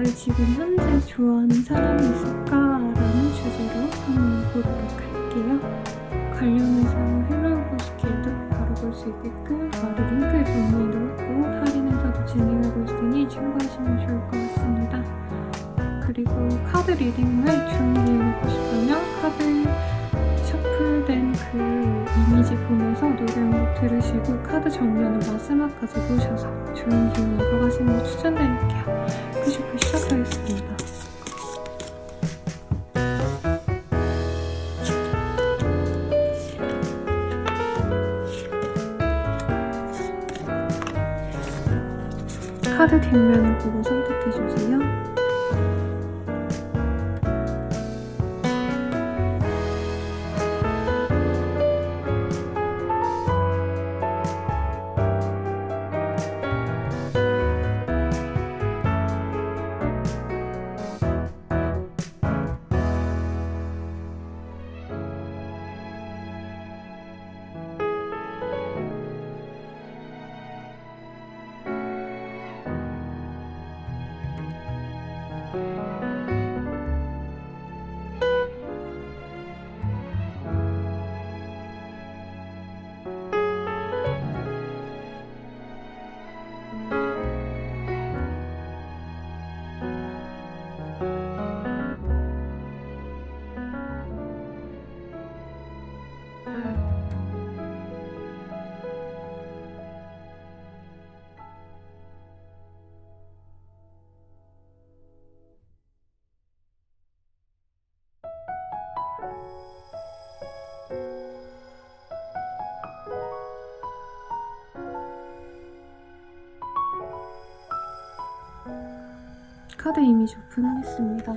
나를 지금 현재 좋아하는 사람이 있을까라는 주제로 한번 보도록 할게요. 관련해서 헬로우 스킬도 바로 볼 수 있게끔 아래 링크 정리해놓고 할인 행사도 진행하고 있으니 참고하시면 좋을 것 같습니다. 그리고 카드 리딩 후에 좋은 기운 얻고 싶다면 카드 셔플된 그 이미지 보면서 노래 한 곡 들으시고 카드 정리하는 마지막까지 보셔서 좋은 기운 얻어가시는 거 추천드릴게요. 그리고 시작하겠습니다. 카드 뒷면을 보고 선택해주세요. 카드 이미지 오픈하겠습니다.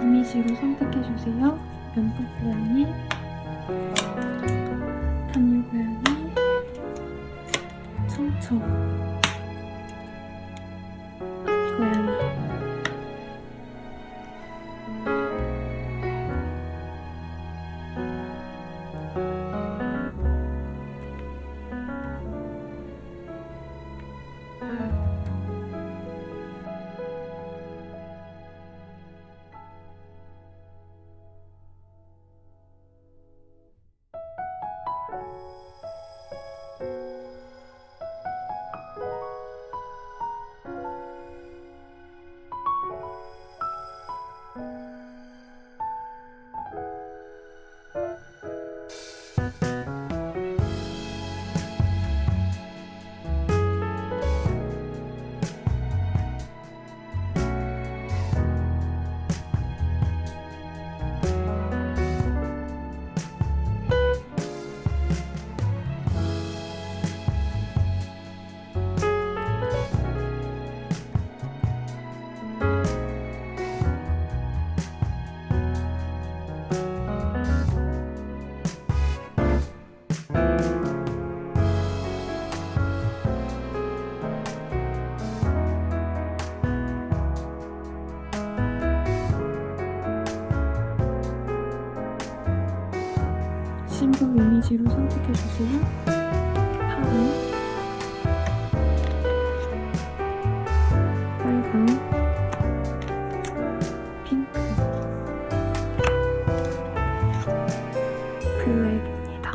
이미지로 선택해주세요. 면봉 고양이, 단유 고양이, 청청, 고양이. 진보 이미지로 선택해주세요. 파랑, 빨강, 핑크, 블랙입니다.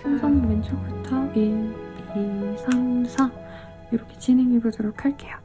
순서는 왼쪽부터 1, 2, 3, 4 이렇게 진행해보도록 할게요.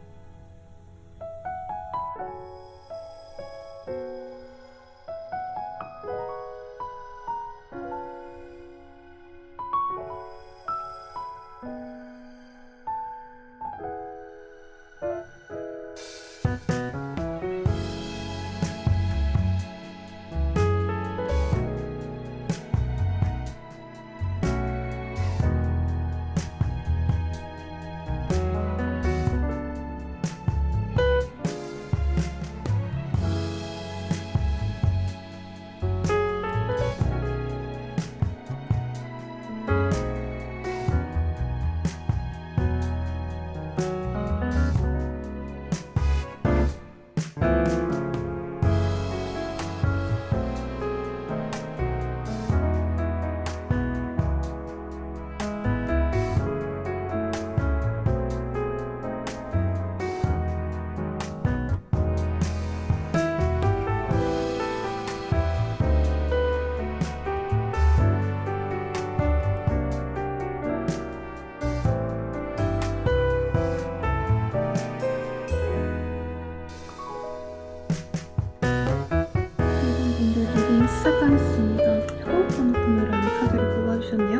시작하겠습니다. 호흡번호라는 카드를 뽑아주셨네요.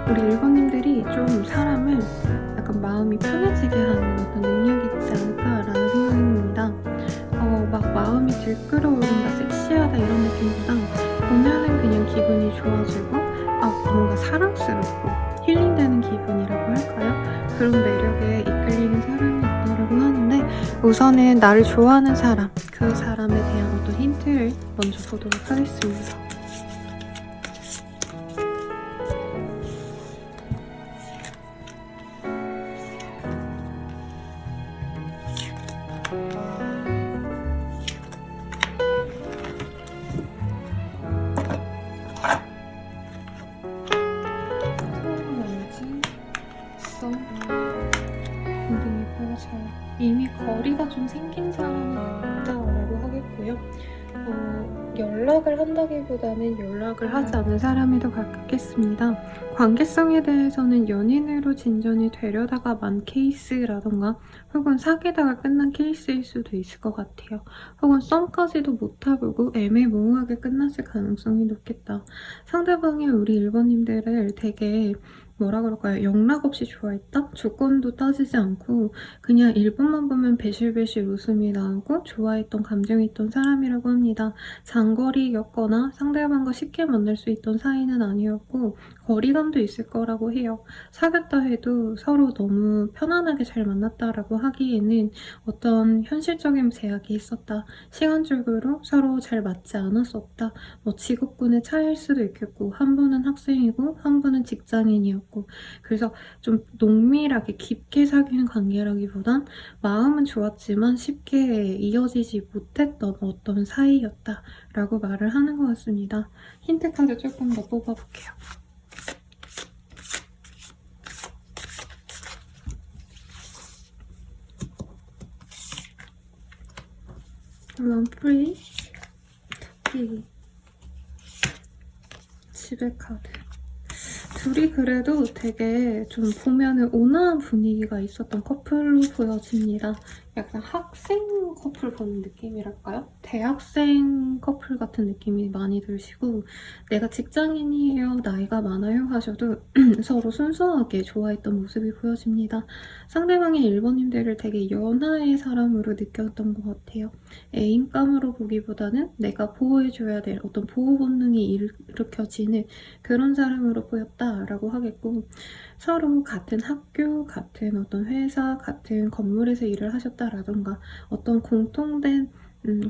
우리 1번님들이 좀 사람을 약간 마음이 편해지게 하는 어떤 능력이 있지 않을까라는 생각이 듭니다. 막 마음이 들끓어오른다, 섹시하다 이런 느낌보다 보면은 그냥 기분이 좋아지고 뭔가 사랑스럽고 힐링되는 기분이라고 할까요? 그런 매력에 이끌리는 사람이 있다고 하는데 우선은 나를 좋아하는 사람, 그 사람에 대한 어떤 힌트를 먼저 보도록 하겠습니다. 이미 거리가 좀 생긴 사람이 같다라고 하겠고요. 연락을 한다기보다는 연락을 하지 않은 사람이 더 가깝겠습니다. 관계성에 대해서는 연인으로 진전이 되려다가 만 케이스라던가 혹은 사귀다가 끝난 케이스일 수도 있을 것 같아요. 혹은 썸까지도 못해보고 애매모호하게 끝났을 가능성이 높겠다. 상대방이 우리 1번님들을 되게 뭐라 그럴까요? 영락 없이 좋아했다? 조건도 따지지 않고 그냥 1번만 보면 배실배실 웃음이 나오고 좋아했던 감정이 있던 사람이라고 합니다. 장거리였거나 상대방과 쉽게 만날 수 있던 사이는 아니었고 거리감도 있을 거라고 해요. 사귀었다 해도 서로 너무 편안하게 잘 만났다라고 하기에는 어떤 현실적인 제약이 있었다. 시간적으로 서로 잘 맞지 않았었다. 직업군의 차이일 수도 있겠고 한 분은 학생이고 한 분은 직장인이었고 그래서 좀 농밀하게 깊게 사귀는 관계라기보단 마음은 좋았지만 쉽게 이어지지 못했던 어떤 사이였다라고 말을 하는 것 같습니다. 힌트 카드 조금 더 뽑아볼게요. Run free. 집의 카드. 둘이 그래도 되게 좀 보면은 온화한 분위기가 있었던 커플로 보여집니다. 약간 학생 커플 보는 느낌이랄까요? 대학생 커플 같은 느낌이 많이 드시고 내가 직장인이에요, 나이가 많아요 하셔도 서로 순수하게 좋아했던 모습이 보여집니다. 상대방의 1번님들을 되게 연하의 사람으로 느꼈던 것 같아요. 애인감으로 보기보다는 내가 보호해줘야 될 어떤 보호 본능이 일으켜지는 그런 사람으로 보였다라고 하겠고 서로 같은 학교, 같은 어떤 회사, 같은 건물에서 일을 하셨다라던가 어떤 공통된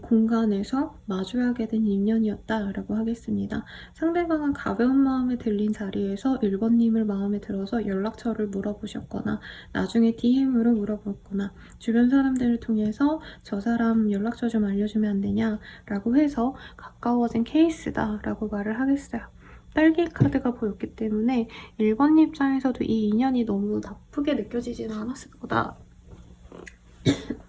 공간에서 마주하게 된 인연이었다라고 하겠습니다. 상대방은 가벼운 마음에 들린 자리에서 1번님을 마음에 들어서 연락처를 물어보셨거나 나중에 DM으로 물어봤거나 주변 사람들을 통해서 저 사람 연락처 좀 알려주면 안 되냐 라고 해서 가까워진 케이스다라고 말을 하겠어요. 딸기 카드가 보였기 때문에 1번님 입장에서도 이 인연이 너무 나쁘게 느껴지지는 않았을 거다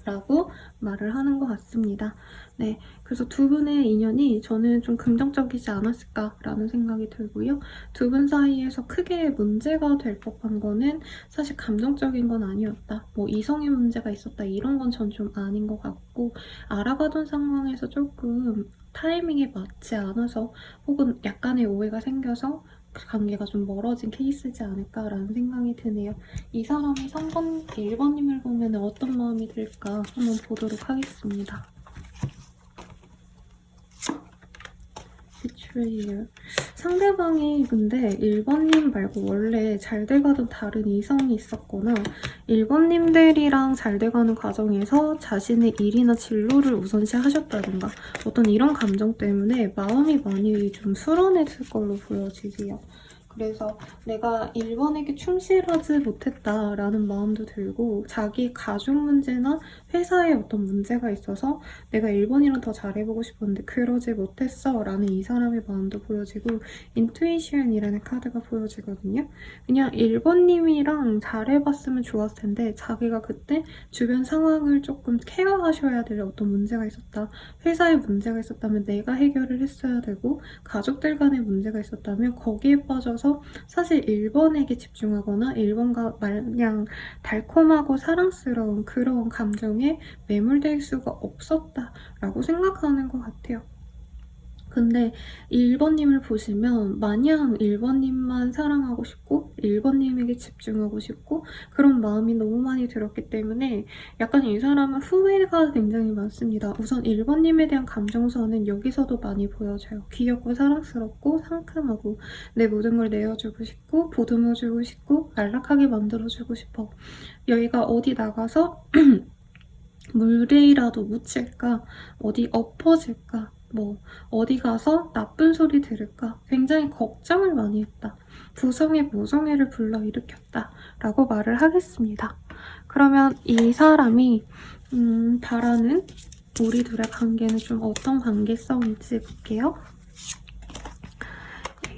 라고 말을 하는 것 같습니다. 네, 그래서 두 분의 인연이 저는 좀 긍정적이지 않았을까라는 생각이 들고요. 두 분 사이에서 크게 문제가 될 법한 거는 사실 감정적인 건 아니었다. 뭐 이성의 문제가 있었다 이런 건 전 좀 아닌 것 같고 알아가던 상황에서 조금 타이밍이 맞지 않아서 혹은 약간의 오해가 생겨서 그 관계가 좀 멀어진 케이스지 않을까라는 생각이 드네요. 이 사람이 3번, 1번님을 보면 어떤 마음이 들까 한번 보도록 하겠습니다. betrayal. 상대방이 근데 1번님 말고 원래 잘 돼가던 다른 이성이 있었거나 1번님들이랑 잘 돼가는 과정에서 자신의 일이나 진로를 우선시 하셨다던가 어떤 이런 감정 때문에 마음이 많이 좀 술어냈을 걸로 보여지세요. 그래서 내가 1번에게 충실하지 못했다라는 마음도 들고 자기 가족 문제나 회사에 어떤 문제가 있어서 내가 1번이랑 더 잘해보고 싶었는데 그러지 못했어 라는 이 사람의 마음도 보여지고 인투이션이라는 카드가 보여지거든요. 그냥 1번님이랑 잘해봤으면 좋았을 텐데 자기가 그때 주변 상황을 조금 케어하셔야 될 어떤 문제가 있었다. 회사에 문제가 있었다면 내가 해결을 했어야 되고 가족들 간에 문제가 있었다면 거기에 빠져서 사실 1번에게 집중하거나 1번과 마냥 달콤하고 사랑스러운 그런 감정에 매몰될 수가 없었다라고 생각하는 것 같아요. 근데 1번님을 보시면 마냥 1번님만 사랑하고 싶고 1번님에게 집중하고 싶고 그런 마음이 너무 많이 들었기 때문에 약간 이 사람은 후회가 굉장히 많습니다. 우선 1번님에 대한 감정선은 여기서도 많이 보여져요. 귀엽고 사랑스럽고 상큼하고 내 모든 걸 내어주고 싶고 보듬어주고 싶고 안락하게 만들어주고 싶어. 여기가 어디 나가서 물이라도 묻힐까? 어디 엎어질까? 뭐 어디 가서 나쁜 소리 들을까 굉장히 걱정을 많이 했다. 부성애 모성애를 불러일으켰다 라고 말을 하겠습니다. 그러면 이 사람이 바라는 우리 둘의 관계는 좀 어떤 관계성일지 볼게요.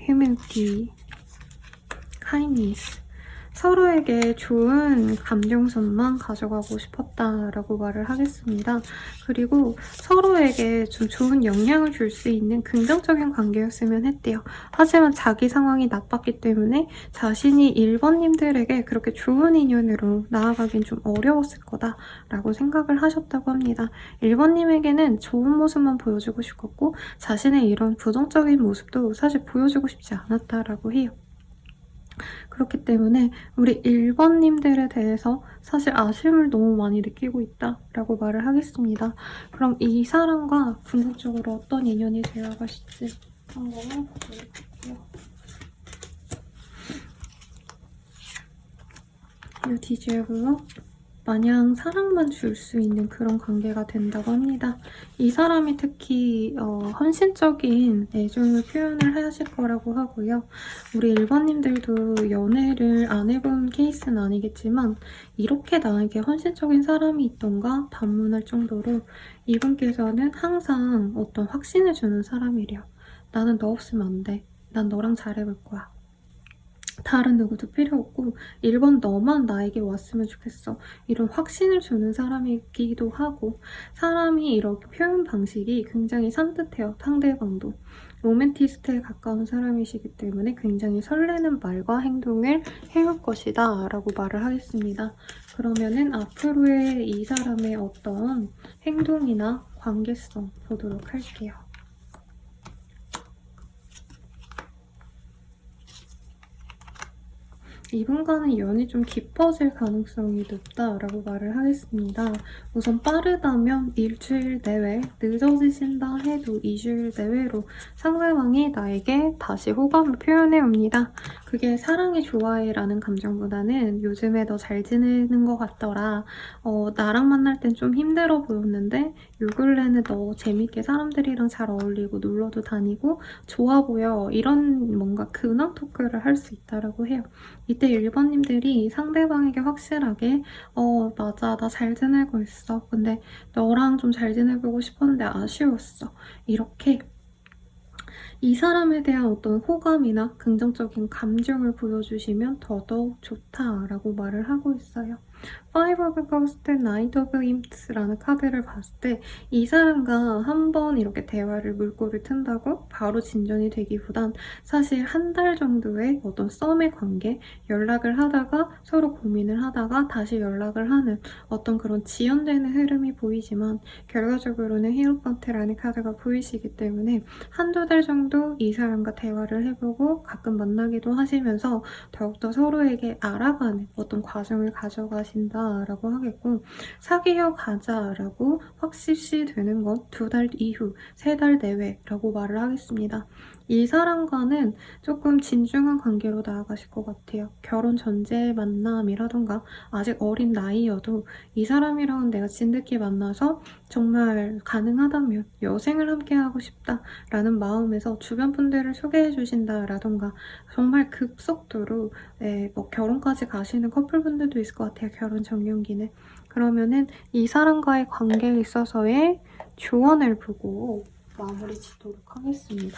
Humanity, Kindness. 서로에게 좋은 감정선만 가져가고 싶었다라고 말을 하겠습니다. 그리고 서로에게 좀 좋은 영향을 줄 수 있는 긍정적인 관계였으면 했대요. 하지만 자기 상황이 나빴기 때문에 자신이 1번님들에게 그렇게 좋은 인연으로 나아가긴 좀 어려웠을 거다라고 생각을 하셨다고 합니다. 1번님에게는 좋은 모습만 보여주고 싶었고 자신의 이런 부정적인 모습도 사실 보여주고 싶지 않았다라고 해요. 그렇기 때문에 우리 1번님들에 대해서 사실 아쉬움을 너무 많이 느끼고 있다라고 말을 하겠습니다. 그럼 이 사람과 궁극적으로 어떤 인연이 되어가실지 한번 볼게요. 이 디젤블러 마냥 사랑만 줄 수 있는 그런 관계가 된다고 합니다. 이 사람이 특히 헌신적인 애정을 표현을 하실 거라고 하고요. 우리 1번님들도 연애를 안 해본 케이스는 아니겠지만 이렇게 나에게 헌신적인 사람이 있던가 반문할 정도로 이분께서는 항상 어떤 확신을 주는 사람이래요. 나는 너 없으면 안 돼. 난 너랑 잘해볼 거야. 다른 누구도 필요 없고 1번 너만 나에게 왔으면 좋겠어. 이런 확신을 주는 사람이기도 하고 사람이 이렇게 표현 방식이 굉장히 산뜻해요. 상대방도. 로맨티스트에 가까운 사람이시기 때문에 굉장히 설레는 말과 행동을 해올 것이다 라고 말을 하겠습니다. 그러면은 앞으로의 이 사람의 어떤 행동이나 관계성 보도록 할게요. 이분과는 연이 좀 깊어질 가능성이 높다라고 말을 하겠습니다. 우선 빠르다면 일주일 내외, 늦어지신다 해도 2주일 내외로 상대방이 나에게 다시 호감을 표현해 옵니다. 그게 사랑해 좋아해 라는 감정보다는 요즘에 너 잘 지내는 것 같더라. 나랑 만날 땐 좀 힘들어 보였는데 요 근래는 너 재밌게 사람들이랑 잘 어울리고 놀러도 다니고 좋아 보여. 이런 뭔가 근황 토크를 할 수 있다라고 해요. 이때 1번님들이 상대방에게 확실하게 맞아, 나 잘 지내고 있어. 근데 너랑 좀 잘 지내보고 싶었는데 아쉬웠어. 이렇게 이 사람에 대한 어떤 호감이나 긍정적인 감정을 보여주시면 더더욱 좋다라고 말을 하고 있어요. Five of Cups, Knight of Imps라는 카드를 봤을 때 이 사람과 한번 이렇게 대화를 물꼬를 튼다고 바로 진전이 되기보단 사실 한 달 정도의 어떤 썸의 관계, 연락을 하다가 서로 고민을 하다가 다시 연락을 하는 어떤 그런 지연되는 흐름이 보이지만 결과적으로는 히에로판트라는 카드가 보이시기 때문에 한두 달 정도 이 사람과 대화를 해보고 가끔 만나기도 하시면서 더욱더 서로에게 알아가는 어떤 과정을 가져가신다라고 하겠고 사귀어 가자라고 확실시 되는 건 2달 이후, 3달 내외라고 말을 하겠습니다. 이 사람과는 조금 진중한 관계로 나아가실 것 같아요. 결혼 전제 만남이라던가 아직 어린 나이여도 이 사람이랑은 내가 진득히 만나서 정말 가능하다면 여생을 함께하고 싶다라는 마음에서 주변 분들을 소개해 주신다라던가 정말 급속도로 뭐 결혼까지 가시는 커플분들도 있을 것 같아요. 결혼 정년기는. 그러면은 이 사람과의 관계에 있어서의 조언을 보고 마무리 짓도록 하겠습니다.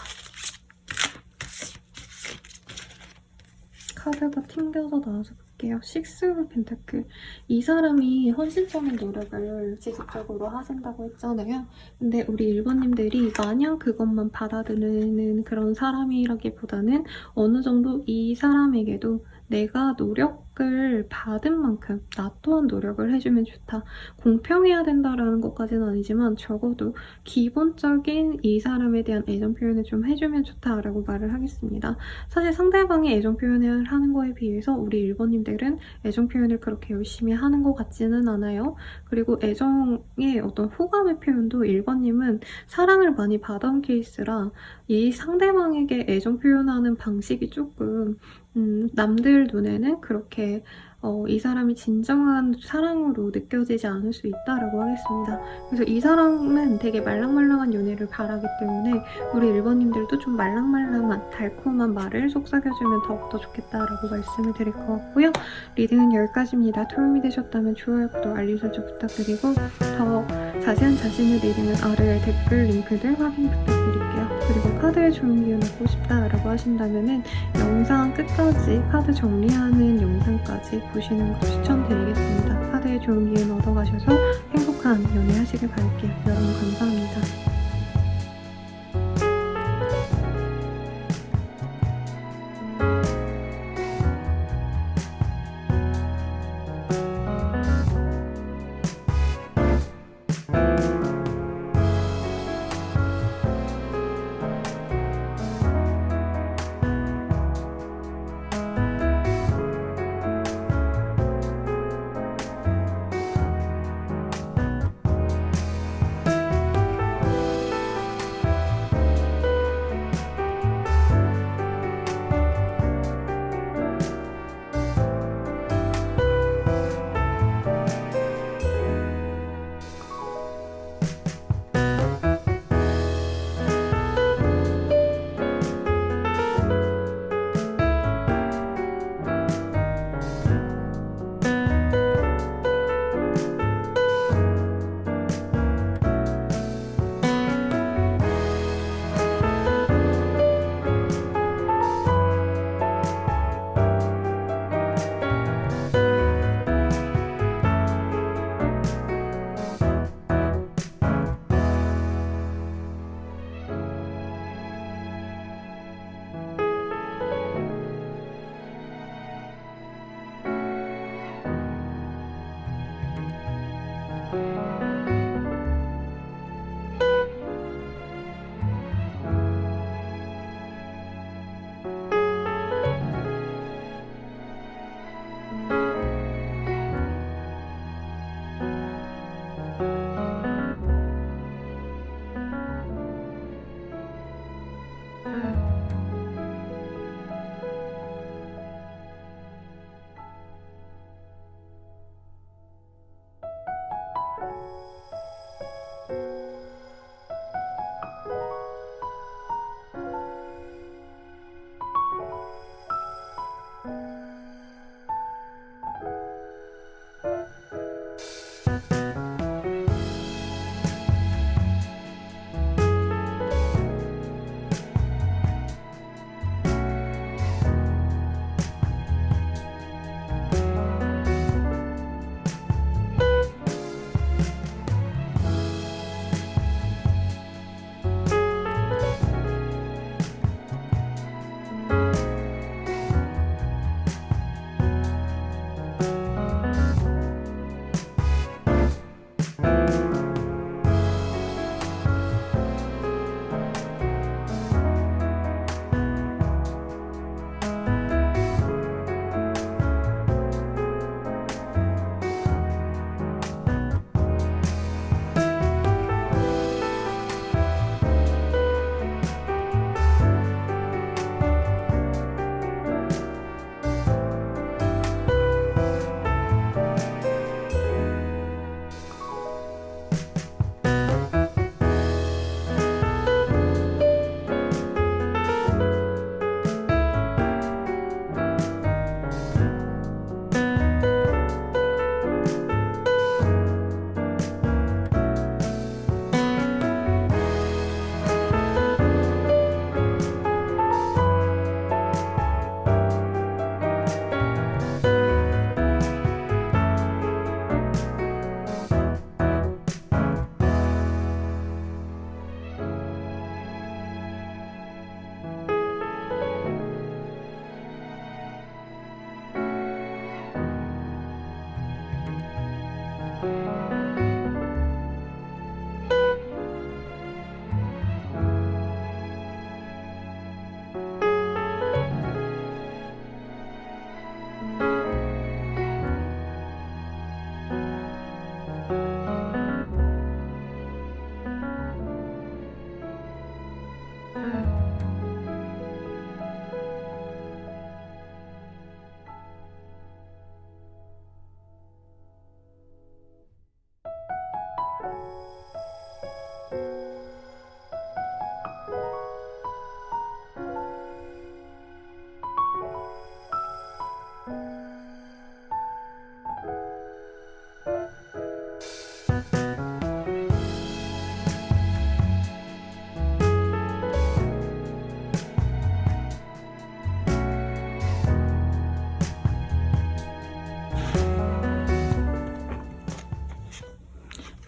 카드가 튕겨서 나와서 볼게요. 식스 오브 펜타클. 이 사람이 헌신적인 노력을 지속적으로 하신다고 했잖아요. 근데 우리 1번님들이 마냥 그것만 받아들이는 그런 사람이라기보다는 어느 정도 이 사람에게도 내가 노력을 받은 만큼 나 또한 노력을 해주면 좋다. 공평해야 된다라는 것까지는 아니지만 적어도 기본적인 이 사람에 대한 애정 표현을 좀 해주면 좋다라고 말을 하겠습니다. 사실 상대방이 애정 표현을 하는 거에 비해서 우리 1번님들은 애정 표현을 그렇게 열심히 하는 것 같지는 않아요. 그리고 애정의 어떤 호감의 표현도 1번님은 사랑을 많이 받아온 케이스라 이 상대방에게 애정 표현하는 방식이 조금 남들 눈에는 그렇게 이 사람이 진정한 사랑으로 느껴지지 않을 수 있다라고 하겠습니다. 그래서 이 사람은 되게 말랑말랑한 연애를 바라기 때문에 우리 1번님들도 좀 말랑말랑한 달콤한 말을 속삭여주면 더욱더 좋겠다라고 말씀을 드릴 것 같고요. 리딩은 여기까지입니다. 도움이 되셨다면 좋아요, 구독, 알림 설정 부탁드리고 더 자세한 자신의 리딩은 아래 댓글 링크들 확인 부탁드릴게요. 그리고 카드의 좋은 기운 얻고 싶다라고 하신다면 영상 끝까지 카드 정리하는 영상까지 보시는 것도 추천드리겠습니다. 카드의 좋은 기운 얻어가셔서 행복한 연애 하시길 바랄게요. 여러분 감사합니다.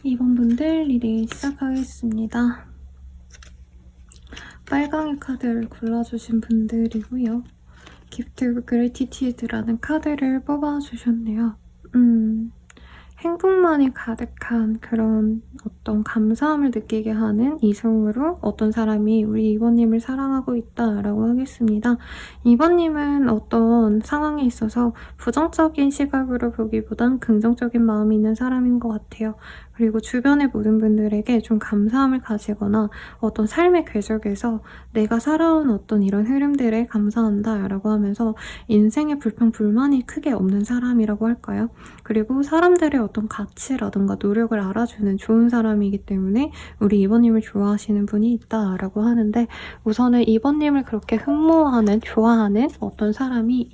2번 분들 리딩 시작하겠습니다. 빨강의 카드를 골라주신 분들이고요. 기프트 그레티튜드라는 카드를 뽑아주셨네요. 행복만이 가득한 그런 어떤 감사함을 느끼게 하는 이성으로 어떤 사람이 우리 2번님을 사랑하고 있다라고 하겠습니다. 2번님은 어떤 상황에 있어서 부정적인 시각으로 보기보단 긍정적인 마음이 있는 사람인 것 같아요. 그리고 주변의 모든 분들에게 좀 감사함을 가지거나 어떤 삶의 궤적에서 내가 살아온 어떤 이런 흐름들에 감사한다 라고 하면서 인생에 불평불만이 크게 없는 사람이라고 할까요? 그리고 사람들의 어떤 가치라든가 노력을 알아주는 좋은 사람이기 때문에 우리 2번님을 좋아하시는 분이 있다라고 하는데, 우선은 2번님을 그렇게 흠모하는, 좋아하는 어떤 사람이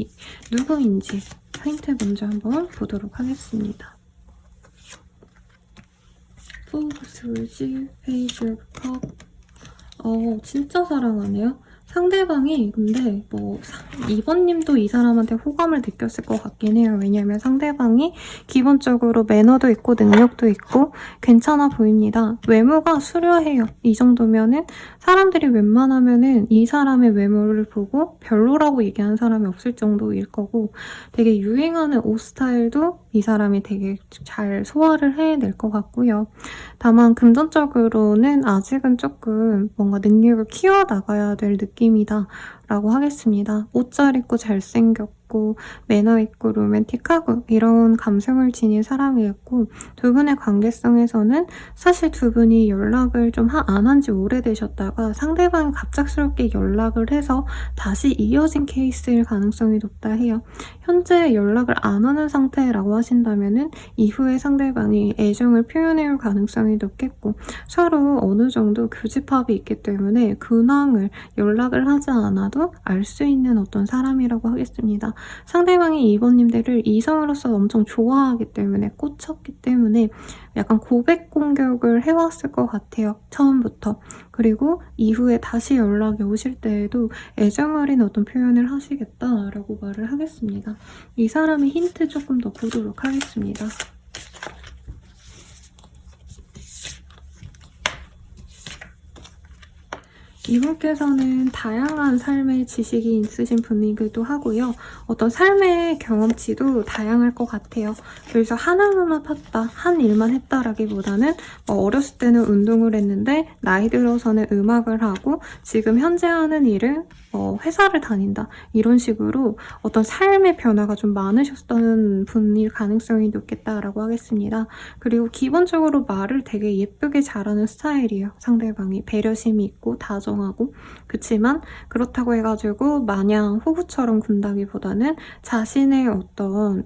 누구인지 힌트 먼저 한번 보도록 하겠습니다. 포 오브 스월즈, 페이지 오브 컵. 진짜 사랑하네요. 상대방이 근데 뭐 2번님도 이 사람한테 호감을 느꼈을 것 같긴 해요. 왜냐면 상대방이 기본적으로 매너도 있고 능력도 있고 괜찮아 보입니다. 외모가 수려해요. 이 정도면은 사람들이 웬만하면은 이 사람의 외모를 보고 별로라고 얘기하는 사람이 없을 정도일 거고, 되게 유행하는 옷 스타일도 이 사람이 되게 잘 소화를 해낼 것 같고요. 다만 금전적으로는 아직은 조금 뭔가 능력을 키워나가야 될 느낌이다 라고 하겠습니다. 옷 잘 입고 잘생겼고 매너 있고 로맨틱하고 이런 감성을 지닌 사람이었고, 두 분의 관계성에서는 사실 두 분이 연락을 좀 안 한 지 오래되셨다가 상대방이 갑작스럽게 연락을 해서 다시 이어진 케이스일 가능성이 높다 해요. 현재 연락을 안 하는 상태라고 하신다면은 이후에 상대방이 애정을 표현해올 가능성이 높겠고, 서로 어느 정도 교집합이 있기 때문에 근황을 연락을 하지 않아도 알 수 있는 어떤 사람이라고 하겠습니다. 상대방이 이번님들을 이성으로서 엄청 좋아하기 때문에, 꽂혔기 때문에 약간 고백 공격을 해왔을 것 같아요. 처음부터. 그리고 이후에 다시 연락이 오실 때에도 애정 어린 어떤 표현을 하시겠다라고 말을 하겠습니다. 이 사람의 힌트 조금 더 보도록 하겠습니다. 이분께서는 다양한 삶의 지식이 있으신 분이기도 하고요. 어떤 삶의 경험치도 다양할 것 같아요. 그래서 하나만 팠다, 한 일만 했다라기보다는 어렸을 때는 운동을 했는데 나이 들어서는 음악을 하고 지금 현재 하는 일은 회사를 다닌다. 이런 식으로 어떤 삶의 변화가 좀 많으셨던 분일 가능성이 높겠다라고 하겠습니다. 그리고 기본적으로 말을 되게 예쁘게 잘하는 스타일이에요. 상대방이 배려심이 있고 다정하고. 그치만 그렇다고 해가지고 마냥 호구처럼 군다기보다는 자신의 어떤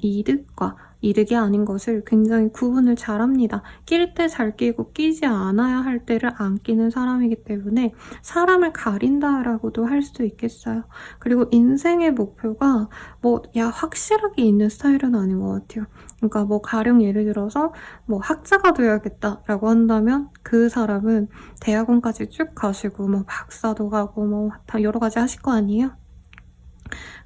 이득이 아닌 것을 굉장히 구분을 잘합니다. 낄 때 잘 끼고 끼지 않아야 할 때를 안 끼는 사람이기 때문에 사람을 가린다라고도 할 수도 있겠어요. 그리고 인생의 목표가 확실하게 있는 스타일은 아닌 것 같아요. 그러니까 가령 예를 들어서 학자가 되어야겠다라고 한다면 그 사람은 대학원까지 쭉 가시고 박사도 가고 다 여러 가지 하실 거 아니에요?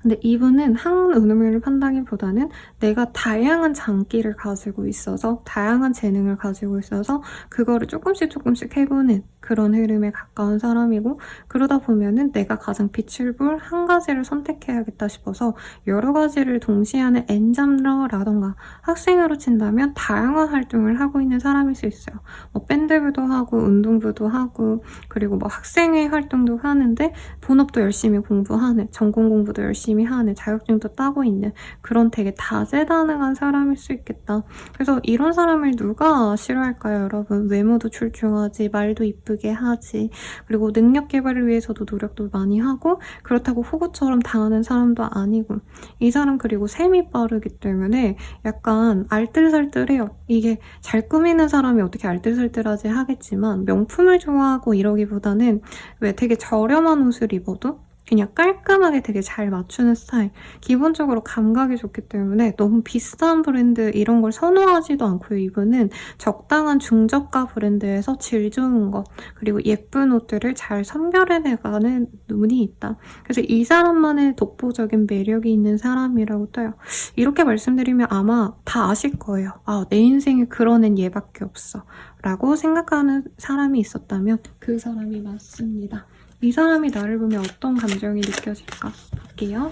근데 이분은 한 의미를 판다기보다는 내가 다양한 장기를 가지고 있어서, 다양한 재능을 가지고 있어서 그거를 조금씩 해보는 그런 흐름에 가까운 사람이고, 그러다 보면은 내가 가장 빛을 볼 한 가지를 선택해야겠다 싶어서 여러 가지를 동시에 하는 엔잡러라던가, 학생으로 친다면 다양한 활동을 하고 있는 사람일 수 있어요. 밴드부도 하고 운동부도 하고, 그리고 학생회 활동도 하는데 본업도 열심히 공부하는, 전공 공부도 열심히 하는, 자격증도 따고 있는 그런 되게 다재다능한 사람일 수 있겠다. 그래서 이런 사람을 누가 싫어할까요, 여러분? 외모도 출중하지, 말도 이쁘게 하지, 그리고 능력 개발을 위해서도 노력도 많이 하고, 그렇다고 호구처럼 당하는 사람도 아니고, 이 사람 그리고 셈이 빠르기 때문에 약간 알뜰살뜰해요. 이게 잘 꾸미는 사람이 어떻게 알뜰살뜰하지 하겠지만, 명품을 좋아하고 이러기보다는 왜 되게 저렴한 옷을 입어도 그냥 깔끔하게 되게 잘 맞추는 스타일. 기본적으로 감각이 좋기 때문에 너무 비싼 브랜드 이런 걸 선호하지도 않고요. 이분은 적당한 중저가 브랜드에서 질 좋은 것, 그리고 예쁜 옷들을 잘 선별해내가는 눈이 있다. 그래서 이 사람만의 독보적인 매력이 있는 사람이라고 떠요. 이렇게 말씀드리면 아마 다 아실 거예요. 내 인생에 그런 앤 얘밖에 없어 라고 생각하는 사람이 있었다면 그 사람이 맞습니다. 이 사람이 나를 보면 어떤 감정이 느껴질까 볼게요.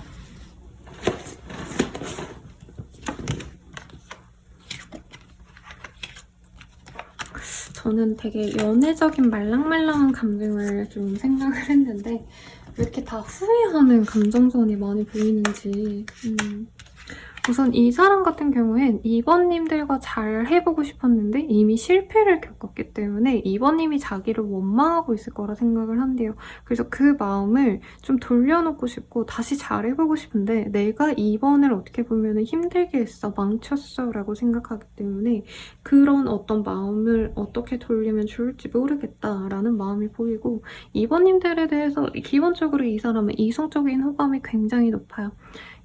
저는 되게 연애적인 말랑말랑한 감정을 좀 생각을 했는데 왜 이렇게 다 후회하는 감정선이 많이 보이는지. 우선 이 사람 같은 경우엔 2번님들과 잘 해보고 싶었는데 이미 실패를 겪었기 때문에 2번님이 자기를 원망하고 있을 거라 생각을 한대요. 그래서 그 마음을 좀 돌려놓고 싶고 다시 잘해보고 싶은데 내가 2번을 어떻게 보면 힘들게 했어, 망쳤어 라고 생각하기 때문에 그런 어떤 마음을 어떻게 돌리면 좋을지 모르겠다라는 마음이 보이고, 2번님들에 대해서 기본적으로 이 사람은 이성적인 호감이 굉장히 높아요.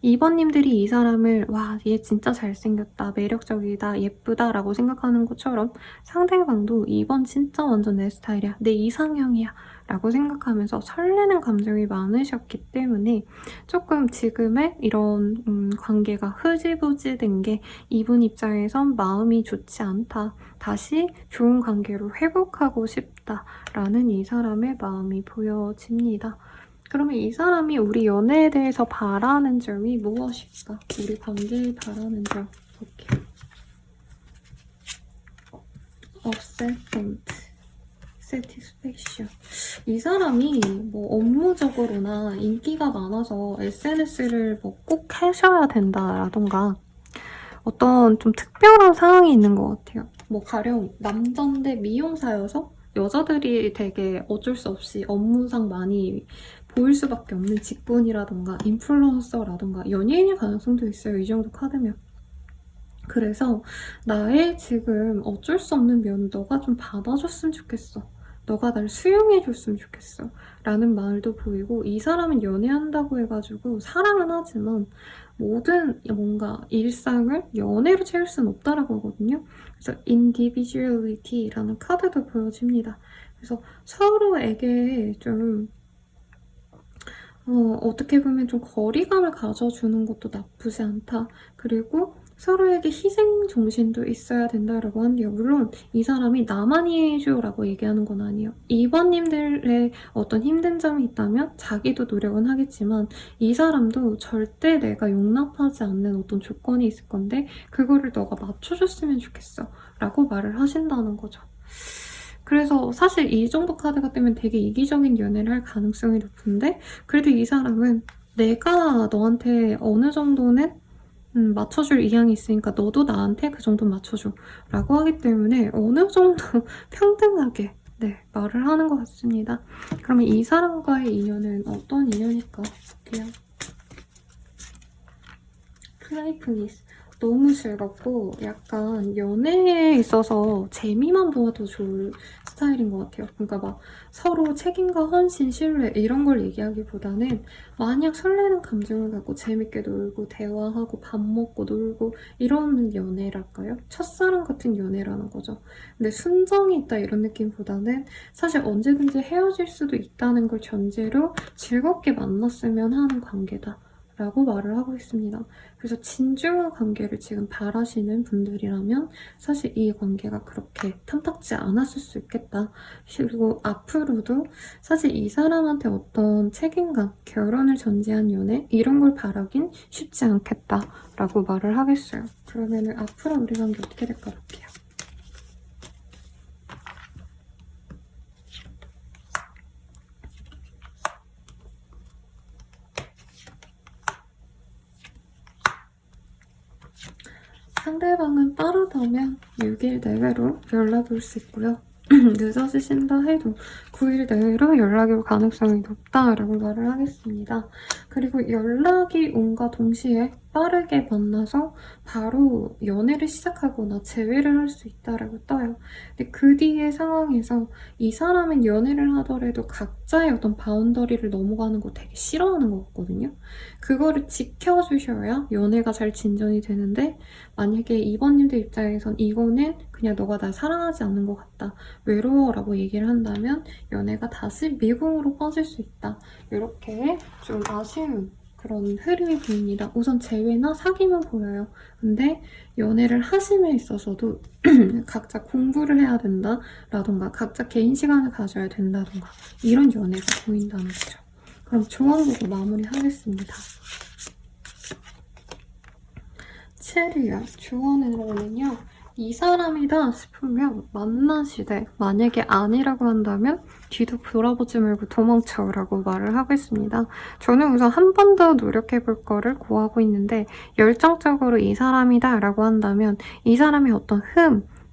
2번님들이 이 사람을 얘 진짜 잘생겼다, 매력적이다, 예쁘다 라고 생각하는 것처럼 상대방도 2번 진짜 완전 내 스타일이야, 내 이상형이야 라고 생각하면서 설레는 감정이 많으셨기 때문에 조금 지금의 이런 관계가 흐지부지 된 게 이분 입장에선 마음이 좋지 않다, 다시 좋은 관계로 회복하고 싶다라는 이 사람의 마음이 보여집니다. 그러면 이 사람이 우리 연애에 대해서 바라는 점이 무엇일까? 우리 관계에 바라는 점 볼게요. of self-worth, satisfaction. 이 사람이 뭐 업무적으로나 인기가 많아서 SNS를 뭐 꼭 하셔야 된다라던가 어떤 좀 특별한 상황이 있는 것 같아요. 뭐 가령 남잔데 미용사여서 여자들이 되게 어쩔 수 없이 업무상 많이 보일 수밖에 없는 직군이라던가 인플루언서라던가 연예인일 가능성도 있어요. 이 정도 카드면. 그래서 나의 지금 어쩔 수 없는 면 너가 좀 받아줬으면 좋겠어. 너가 날 수용해줬으면 좋겠어. 라는 말도 보이고 이 사람은 연애한다고 해가지고 사랑은 하지만 모든 뭔가 일상을 연애로 채울 수는 없다라고 하거든요. 그래서 individuality라는 카드도 보여집니다. 그래서 서로에게 좀 어떻게 보면 좀 거리감을 가져주는 것도 나쁘지 않다. 그리고 서로에게 희생 정신도 있어야 된다라고 하는데요. 물론 이 사람이 나만 이해해줘라고 얘기하는 건 아니에요. 2번님들의 어떤 힘든 점이 있다면 자기도 노력은 하겠지만 이 사람도 절대 내가 용납하지 않는 어떤 조건이 있을 건데 그거를 너가 맞춰줬으면 좋겠어 라고 말을 하신다는 거죠. 그래서 사실 이 정도 카드가 뜨면 되게 이기적인 연애를 할 가능성이 높은데 그래도 이 사람은 내가 너한테 어느 정도는 맞춰줄 의향이 있으니까 너도 나한테 그 정도 맞춰줘 라고 하기 때문에 어느 정도 평등하게 말을 하는 것 같습니다. 그러면 이 사람과의 인연은 어떤 인연일까 볼게요. 플레이플리스 너무 즐겁고 약간 연애에 있어서 재미만 보아도 좋을 스타일인 것 같아요. 그러니까 막 서로 책임과 헌신, 신뢰 이런 걸 얘기하기보다는 마냥 설레는 감정을 갖고 재밌게 놀고 대화하고 밥 먹고 놀고 이런 연애랄까요? 첫사랑 같은 연애라는 거죠. 근데 순정이 있다 이런 느낌보다는 사실 언제든지 헤어질 수도 있다는 걸 전제로 즐겁게 만났으면 하는 관계다. 라고 말을 하고 있습니다. 그래서 진중한 관계를 지금 바라시는 분들이라면 사실 이 관계가 그렇게 탐탁지 않았을 수 있겠다. 그리고 앞으로도 사실 이 사람한테 어떤 책임감, 결혼을 전제한 연애 이런 걸 바라긴 쉽지 않겠다라고 말을 하겠어요. 그러면 앞으로 우리 관계 어떻게 될까 볼게요. 상대방은 빠르다면 6일 내외로 연락이 올 수 있고요. 늦어지신다 해도 9일 내외로 연락이 올 가능성이 높다라고 말을 하겠습니다. 그리고 연락이 온과 동시에 빠르게 만나서 바로 연애를 시작하거나 재회를 할 수 있다라고 떠요. 근데 그 뒤의 상황에서 이 사람은 연애를 하더라도 각자의 어떤 바운더리를 넘어가는 거 되게 싫어하는 것 같거든요. 그거를 지켜주셔야 연애가 잘 진전이 되는데 만약에 2번님들 입장에선 이거는 그냥 너가 날 사랑하지 않는 것 같다. 외로워라고 얘기를 한다면 연애가 다시 미궁으로 빠질 수 있다. 이렇게 좀 아쉬운 그런 흐름이 보입니다. 우선 재회나 사귀면 보여요. 근데 연애를 하심에 있어서도 각자 공부를 해야 된다라던가 각자 개인 시간을 가져야 된다던가 이런 연애가 보인다는 거죠. 그럼 조언 보고 마무리하겠습니다. 7이요. 조언으로는요. 이 사람이다 싶으면 만나시되 만약에 아니라고 한다면 뒤도 돌아보지 말고 도망쳐라고 말을 하겠습니다. 저는 우선 한 번 더 노력해볼 거를 구하고 있는데 열정적으로 이 사람이다 라고 한다면 이 사람의 어떤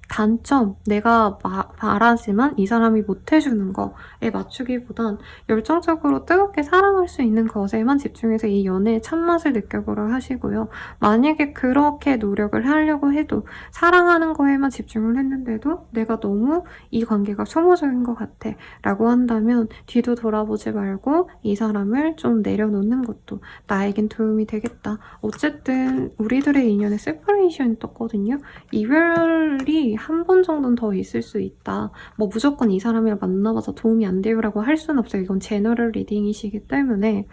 단점, 내가 바라지만 이 사람이 못해주는 거에 맞추기보단 열정적으로 뜨겁게 사랑할 수 있는 것에만 집중해서 이 연애의 참맛을 느껴보려 하시고요. 만약에 그렇게 노력을 하려고 해도 사랑하는 거에만 집중을 했는데도 내가 너무 이 관계가 소모적인 것 같아 라고 한다면 뒤도 돌아보지 말고 이 사람을 좀 내려놓는 것도 나에겐 도움이 되겠다. 어쨌든 우리들의 인연에 세퍼레이션이 떴거든요. 이별이 한 번 정도는 더 있을 수 있다. 뭐 무조건 이 사람이랑 만나봐서 도움이 안 돼요라고 할 수는 없어요. 이건 제너럴 리딩이시기 때문에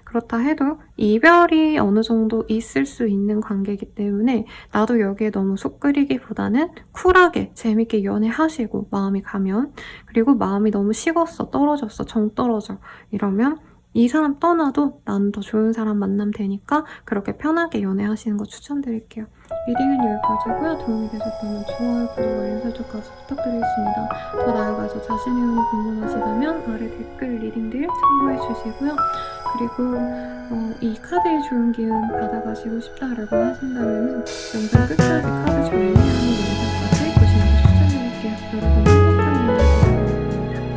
그렇다 해도 이별이 어느 정도 있을 수 있는 관계이기 때문에 나도 여기에 너무 속 끓이기보다는 쿨하게 재밌게 연애하시고 마음이 가면 그리고 마음이 너무 식었어, 떨어졌어, 정 떨어져 이러면 이 사람 떠나도 난 더 좋은 사람 만나면 되니까 그렇게 편하게 연애하시는 거 추천드릴게요. 리딩은 여기까지고요. 도움이 되셨다면 좋아요, 구독, 알림 설정까지 부탁드리겠습니다. 더 나아가서 자신의 운이 궁금하시다면 아래 댓글 리딩들 참고해 주시고요. 그리고 이 카드의 좋은 기운 받아가시고 싶다라고 하신다면 영상 끝까지 카드 정리하는 영상까지 보시는 걸 추천드릴게요. 여러분 행복한 연애 바랍니다.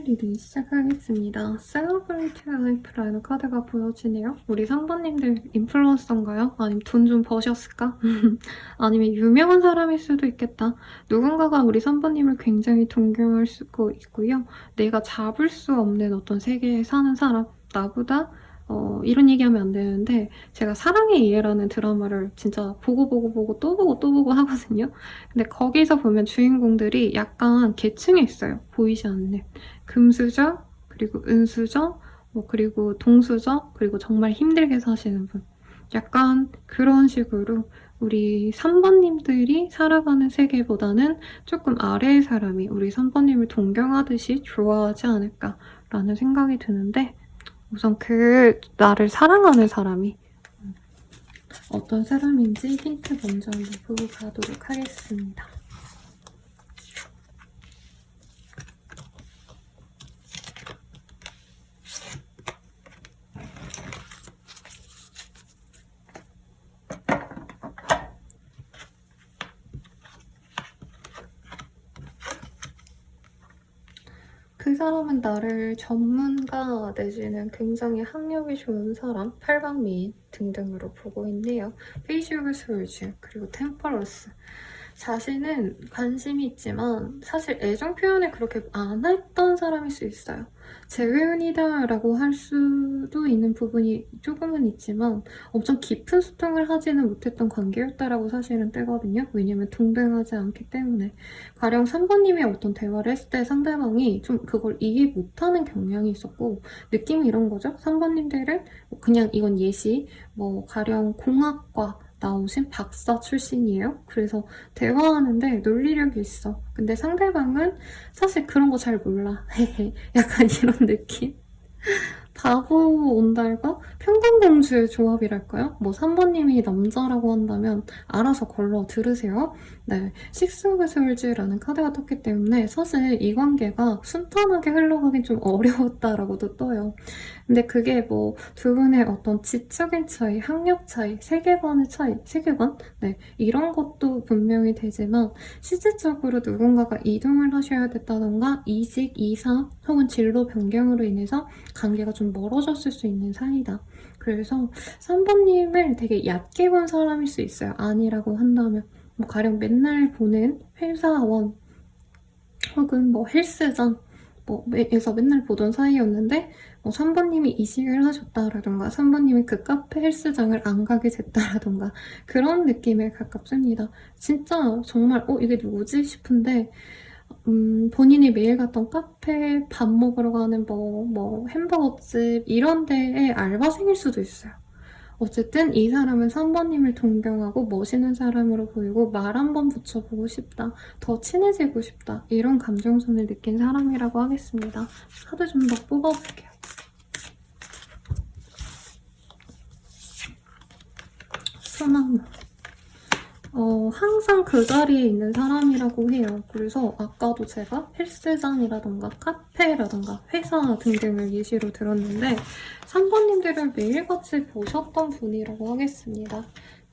리딩 시작하겠습니다. Celebrate Life라는 카드가 보여지네요. 우리 3번님들 인플루언서인가요? 아니면 돈 좀 버셨을까? 아니면 유명한 사람일 수도 있겠다. 누군가가 우리 3번님을 굉장히 동경할 수도 있고요. 내가 잡을 수 없는 어떤 세계에 사는 사람, 나보다 이런 얘기하면 안 되는데 제가 사랑의 이해라는 드라마를 진짜 보고 또 보고 하거든요. 근데 거기서 보면 주인공들이 약간 계층이 있어요. 보이지 않는. 금수저, 그리고 은수저, 그리고 동수저, 그리고 정말 힘들게 사시는 분. 약간 그런 식으로 우리 3번님들이 살아가는 세계보다는 조금 아래의 사람이 우리 3번님을 동경하듯이 좋아하지 않을까라는 생각이 드는데 우선 나를 사랑하는 사람이 어떤 사람인지 힌트 먼저 한번 보고 가도록 하겠습니다. 그 사람은 나를 전문가 내지는 굉장히 학력이 좋은 사람, 팔방미인 등등으로 보고 있네요. 페이지얼 스월즈, 그리고 템퍼러스. 자신은 관심이 있지만 사실 애정 표현을 그렇게 안 했던 사람일 수 있어요. 재회원이다 라고 할 수도 있는 부분이 조금은 있지만 엄청 깊은 소통을 하지는 못했던 관계였다라고 사실은 뜨거든요. 왜냐면 동등하지 않기 때문에. 가령 3번님이 어떤 대화를 했을 때 상대방이 좀 그걸 이해 못하는 경향이 있었고 느낌이 이런 거죠. 3번님들은 그냥 이건 예시, 가령 공학과 나오신 박사 출신이에요. 그래서 대화하는데 논리력이 있어. 근데 상대방은 사실 그런 거 잘 몰라. 약간 이런 느낌? 바보 온달과 평강공주의 조합이랄까요? 3번님이 남자라고 한다면 알아서 걸러 들으세요. 네, 식스 오브 솔즈라는 카드가 떴기 때문에 사실 이 관계가 순탄하게 흘러가긴 좀 어려웠다라고도 떠요. 근데 그게 두 분의 어떤 지적인 차이, 학력 차이, 세계관의 차이, 세계관? 네, 이런 것도 분명히 되지만 실질적으로 누군가가 이동을 하셔야 됐다던가 이직, 이사 혹은 진로 변경으로 인해서 관계가 좀 멀어졌을 수 있는 사이다. 그래서 3번님을 되게 얕게 본 사람일 수 있어요. 아니라고 한다면. 가령 맨날 보는 회사원 혹은 헬스장 에서 맨날 보던 사이였는데 3번님이 이직을 하셨다라던가 3번님이 그 카페 헬스장을 안 가게 됐다라던가 그런 느낌에 가깝습니다. 진짜 정말 이게 누구지 싶은데 본인이 매일 갔던 카페, 밥 먹으러 가는 햄버거집 이런 데의 알바생일 수도 있어요. 어쨌든 이 사람은 3번님을 동경하고 멋있는 사람으로 보이고 말 한 번 붙여보고 싶다, 더 친해지고 싶다 이런 감정선을 느낀 사람이라고 하겠습니다. 카드 좀 더 뽑아볼게요. 소나무. 항상 그 자리에 있는 사람이라고 해요. 그래서 아까도 제가 헬스장이라던가 카페라던가 회사 등등을 예시로 들었는데 3번님들을 매일같이 보셨던 분이라고 하겠습니다.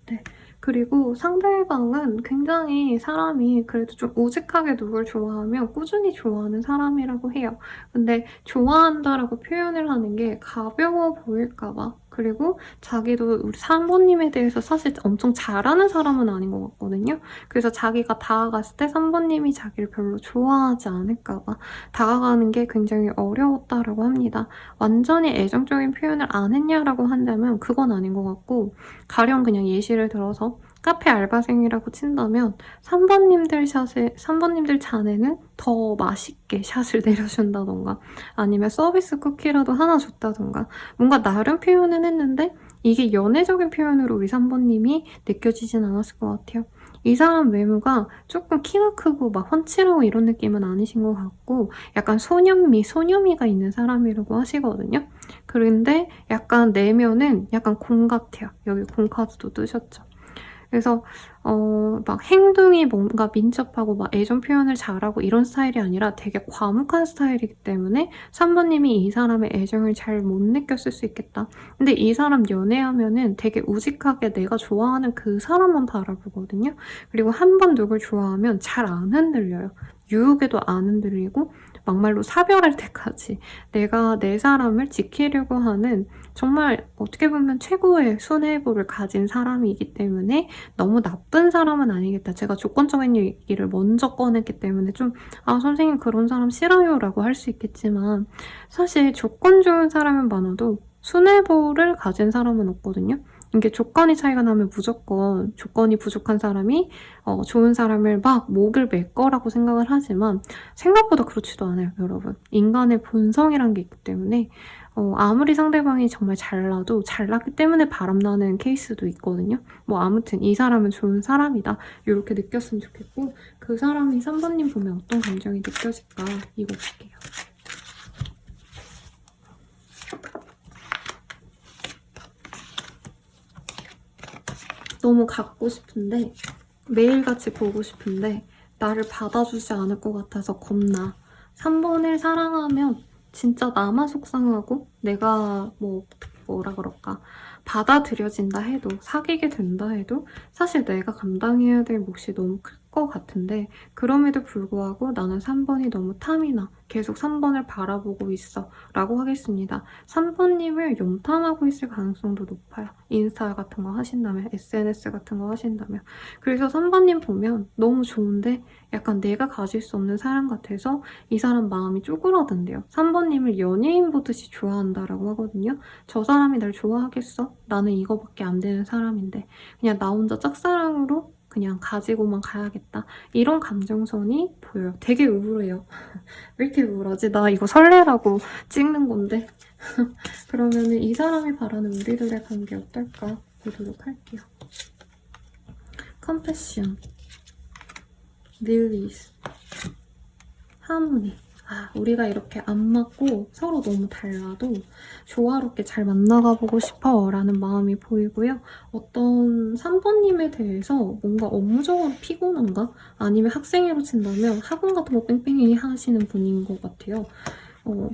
네. 그리고 상대방은 굉장히 사람이 그래도 좀 우직하게 누굴 좋아하면 꾸준히 좋아하는 사람이라고 해요. 근데 좋아한다라고 표현을 하는 게 가벼워 보일까봐. 그리고 자기도 우리 3번님에 대해서 사실 엄청 잘하는 사람은 아닌 것 같거든요. 그래서 자기가 다가갔을 때 3번님이 자기를 별로 좋아하지 않을까봐 다가가는 게 굉장히 어려웠다라고 합니다. 완전히 애정적인 표현을 안 했냐라고 한다면 그건 아닌 것 같고 가령 그냥 예시를 들어서 카페 알바생이라고 친다면 3번님들 자네는 더 맛있게 샷을 내려준다던가 아니면 서비스 쿠키라도 하나 줬다던가 뭔가 나름 표현은 했는데 이게 연애적인 표현으로 우리 3번님이 느껴지진 않았을 것 같아요. 이 사람 외모가 조금 키가 크고 막 훤칠하고 이런 느낌은 아니신 것 같고 약간 소녀미가 있는 사람이라고 하시거든요. 그런데 약간 내면은 약간 공 같아요. 여기 공 카드도 뜨셨죠. 그래서 막 행동이 뭔가 민첩하고 막 애정 표현을 잘하고 이런 스타일이 아니라 되게 과묵한 스타일이기 때문에 3번님이 이 사람의 애정을 잘 못 느꼈을 수 있겠다. 근데 이 사람 연애하면은 되게 우직하게 내가 좋아하는 그 사람만 바라보거든요. 그리고 한 번 누굴 좋아하면 잘 안 흔들려요. 유혹에도 안 흔들리고 막말로 사별할 때까지 내가 내 사람을 지키려고 하는 정말 어떻게 보면 최고의 순애보를 가진 사람이기 때문에 너무 나쁜 사람은 아니겠다. 제가 조건적인 얘기를 먼저 꺼냈기 때문에 좀 선생님 그런 사람 싫어요 라고 할 수 있겠지만 사실 조건 좋은 사람은 많아도 순애보를 가진 사람은 없거든요. 이게 조건이 차이가 나면 무조건 조건이 부족한 사람이 좋은 사람을 막 목을 맬 거라고 생각을 하지만 생각보다 그렇지도 않아요, 여러분. 인간의 본성이란 게 있기 때문에 아무리 상대방이 정말 잘나도 잘났기 때문에 바람나는 케이스도 있거든요. 뭐 아무튼 이 사람은 좋은 사람이다 이렇게 느꼈으면 좋겠고 그 사람이 3번님 보면 어떤 감정이 느껴질까 이거 볼게요. 너무 갖고 싶은데 매일같이 보고 싶은데 나를 받아주지 않을 것 같아서 겁나. 3번을 사랑하면 진짜 나만 속상하고 내가 뭐라 그럴까 받아들여진다 해도 사귀게 된다 해도 사실 내가 감당해야 될 몫이 너무 클 것 같은데 그럼에도 불구하고 나는 3번이 너무 탐이 나. 계속 3번을 바라보고 있어 라고 하겠습니다. 3번님을 염탐하고 있을 가능성도 높아요. 인스타 같은 거 하신다면 SNS 같은 거 하신다면 그래서 3번님 보면 너무 좋은데 약간 내가 가질 수 없는 사람 같아서 이 사람 마음이 쪼그라든대요. 3번님을 연예인 보듯이 좋아한다라고 하거든요. 저 사람이 날 좋아하겠어? 나는 이거밖에 안 되는 사람인데 그냥 나 혼자 짝사랑으로 그냥 가지고만 가야겠다. 이런 감정선이 보여요. 되게 우울해요. 왜 이렇게 우울하지? 나 이거 설레라고 찍는 건데. 그러면은 이 사람이 바라는 우리들의 관계 어떨까 보도록 할게요. 컴패션, 릴리스, 하모니. 우리가 이렇게 안 맞고 서로 너무 달라도 조화롭게 잘 만나가보고 싶어 라는 마음이 보이고요. 어떤 3번님에 대해서 뭔가 업무적으로 피곤한가? 아니면 학생으로 친다면 학원 같은 거 뺑뺑이 하시는 분인 것 같아요.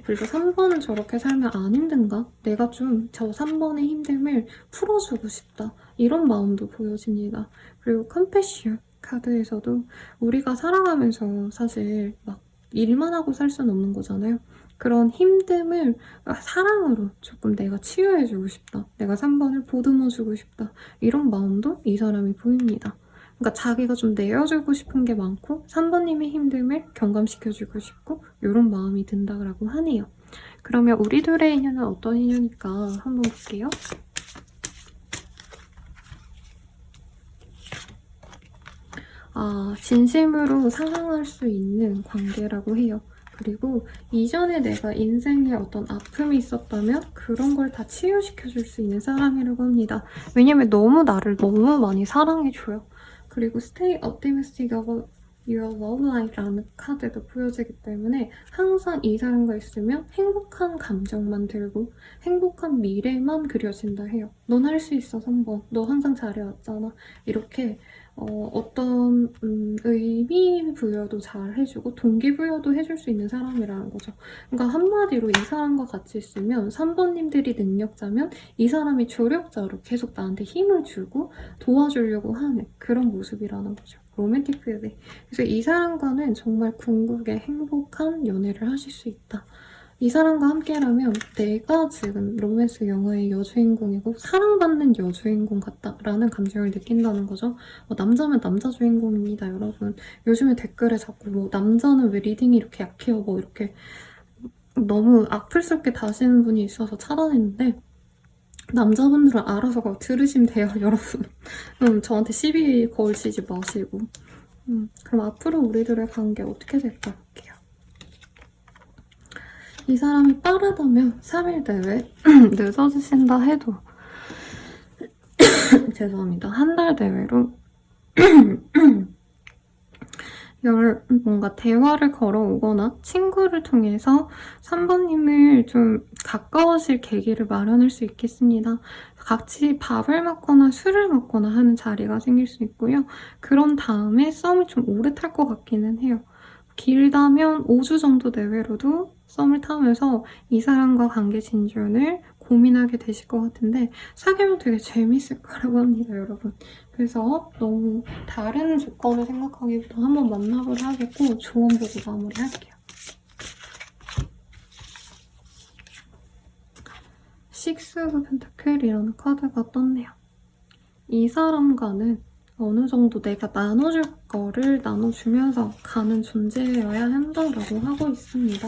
그래서 3번은 저렇게 살면 안 힘든가? 내가 좀 저 3번의 힘듦을 풀어주고 싶다. 이런 마음도 보여집니다. 그리고 컴패션 카드에서도 우리가 살아가면서 사실 막 일만 하고 살 수는 없는 거잖아요. 그런 힘듦을 사랑으로 조금 내가 치유해주고 싶다. 내가 3번을 보듬어주고 싶다. 이런 마음도 이 사람이 보입니다. 그러니까 자기가 좀 내어주고 싶은 게 많고 3번님의 힘듦을 경감시켜주고 싶고 이런 마음이 든다고 하네요. 그러면 우리 둘의 인연은 어떤 인연일까 한번 볼게요. 진심으로 사랑할 수 있는 관계라고 해요. 그리고 이전에 내가 인생에 어떤 아픔이 있었다면 그런 걸 다 치유시켜줄 수 있는 사람이라고 합니다. 왜냐면 너무 나를 너무 많이 사랑해줘요. 그리고 Stay optimistic about your love life라는 카드도 보여지기 때문에 항상 이 사람과 있으면 행복한 감정만 들고 행복한 미래만 그려진다 해요. 넌 할 수 있어 3번. 너 항상 잘해왔잖아. 이렇게 어떤 의미 부여도 잘 해주고 동기부여도 해줄 수 있는 사람이라는 거죠. 그러니까 한마디로 이 사람과 같이 있으면 3번님들이 능력자면 이 사람이 조력자로 계속 나한테 힘을 주고 도와주려고 하는 그런 모습이라는 거죠. 로맨틱 필드. 그래서 이 사람과는 정말 궁극의 행복한 연애를 하실 수 있다. 이 사람과 함께라면 내가 지금 로맨스 영화의 여주인공이고 사랑받는 여주인공 같다라는 감정을 느낀다는 거죠. 남자면 남자 주인공입니다, 여러분. 요즘에 댓글에 자꾸 뭐 남자는 왜 리딩이 이렇게 약해요? 뭐 이렇게 너무 악플스럽게 다시는 분이 있어서 차단했는데 남자분들은 알아서 들으시면 돼요, 여러분. 저한테 시비 걸치지 마시고. 그럼 앞으로 우리들의 관계 어떻게 될까 볼게요. 이 사람이 빠르다면 3일 내외 늦어지신다 해도 죄송합니다. 한 달 내외로 뭔가 대화를 걸어오거나 친구를 통해서 3번님을 좀 가까워질 계기를 마련할 수 있겠습니다. 같이 밥을 먹거나 술을 먹거나 하는 자리가 생길 수 있고요. 그런 다음에 썸을 좀 오래 탈 것 같기는 해요. 길다면 5주 정도 내외로도 썸을 타면서 이 사람과 관계 진전을 고민하게 되실 것 같은데 사귀면 되게 재밌을 거라고 합니다, 여러분. 그래서 너무 다른 조건을 생각하기보다 한번 만나보려 하겠고 조언 보고 마무리할게요. 식스 오브 펜타클이라는 카드가 떴네요. 이 사람과는 어느 정도 내가 나눠줄 거를 나눠주면서 가는 존재여야 한다라고 하고 있습니다.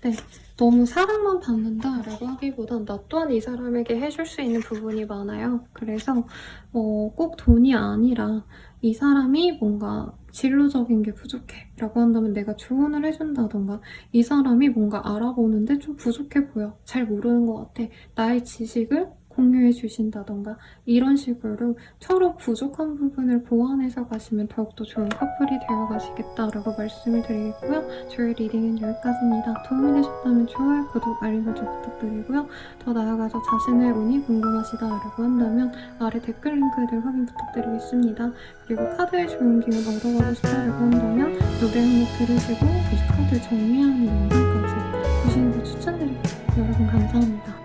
네, 너무 사랑만 받는다라고 하기보단 나 또한 이 사람에게 해줄 수 있는 부분이 많아요. 그래서 꼭 돈이 아니라 이 사람이 뭔가 진로적인 게 부족해 라고 한다면 내가 조언을 해준다던가 이 사람이 뭔가 알아보는데 좀 부족해 보여. 잘 모르는 것 같아. 나의 지식을 공유해 주신다던가 이런 식으로 서로 부족한 부분을 보완해서 가시면 더욱더 좋은 커플이 되어 가시겠다라고 말씀을 드리겠고요. 저희 리딩은 여기까지입니다. 도움이 되셨다면 좋아요, 구독, 알림 설정 부탁드리고요. 더 나아가서 자신의 운이 궁금하시다라고 한다면 아래 댓글 링크들 확인 부탁드리겠습니다. 그리고 카드의 좋은 기운 얻어가고 싶다라고 한다면 노래 한 곡 들으시고 이 카드 정리하는 영상까지 보시는 거 추천드릴게요. 여러분 감사합니다.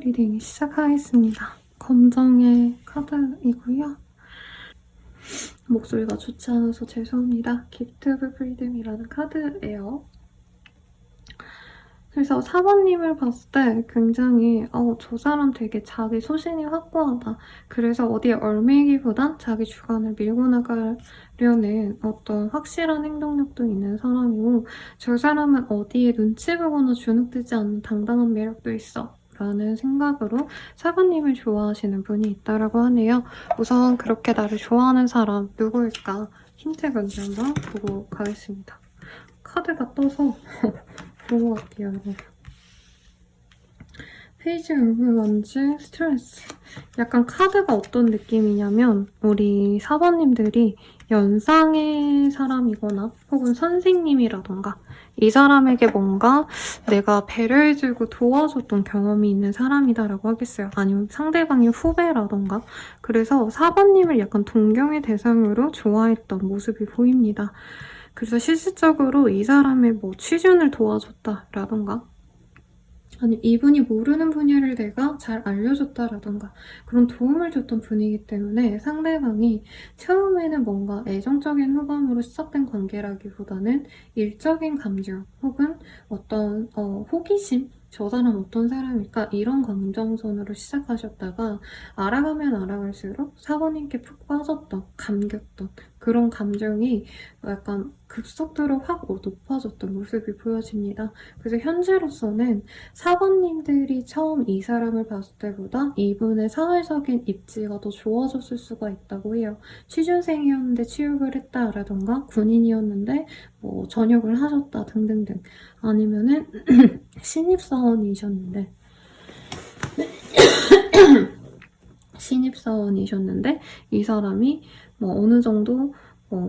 리딩 시작하겠습니다. 검정의 카드이고요. 목소리가 좋지 않아서 죄송합니다. 기프트 오브 프리덤이라는 카드예요. 그래서 4번님을 봤을 때 굉장히 저 사람 되게 자기 소신이 확고하다. 그래서 어디에 얽매이기보단 자기 주관을 밀고 나가려는 어떤 확실한 행동력도 있는 사람이고, 저 사람은 어디에 눈치 보거나 주눅들지 않는 당당한 매력도 있어 라는 생각으로 4번님을 좋아하시는 분이 있다고 하네요. 우선 그렇게 나를 좋아하는 사람 누구일까 힌트 먼저 한번 보고 가겠습니다. 카드가 떠서 좋은 것 같아요, 여러분. 페이지 오브원즈 스트레스. 약간 카드가 어떤 느낌이냐면 우리 4번님들이 연상의 사람이거나 혹은 선생님이라던가 이 사람에게 뭔가 내가 배려해주고 도와줬던 경험이 있는 사람이다라고 하겠어요. 아니면 상대방의 후배라던가. 그래서 4번님을 약간 동경의 대상으로 좋아했던 모습이 보입니다. 그래서 실질적으로 이 사람의 뭐 취준을 도와줬다라던가 아니 이분이 모르는 분야를 내가 잘 알려줬다라던가 그런 도움을 줬던 분이기 때문에 상대방이 처음에는 뭔가 애정적인 호감으로 시작된 관계라기보다는 일적인 감정 혹은 어떤 호기심? 저 사람 어떤 사람일까? 이런 감정선으로 시작하셨다가 알아가면 알아갈수록 4번님께 푹 빠졌던, 감겼던 그런 감정이 약간 급속도로 확 높아졌던 모습이 보여집니다. 그래서 현재로서는 4번님들이 처음 이 사람을 봤을 때보다 이분의 사회적인 입지가 더 좋아졌을 수가 있다고 해요. 취준생이었는데 취업을 했다라던가 군인이었는데 뭐 전역을 하셨다 등등등. 아니면은 신입사원이셨는데 이 사람이 뭐 어느 정도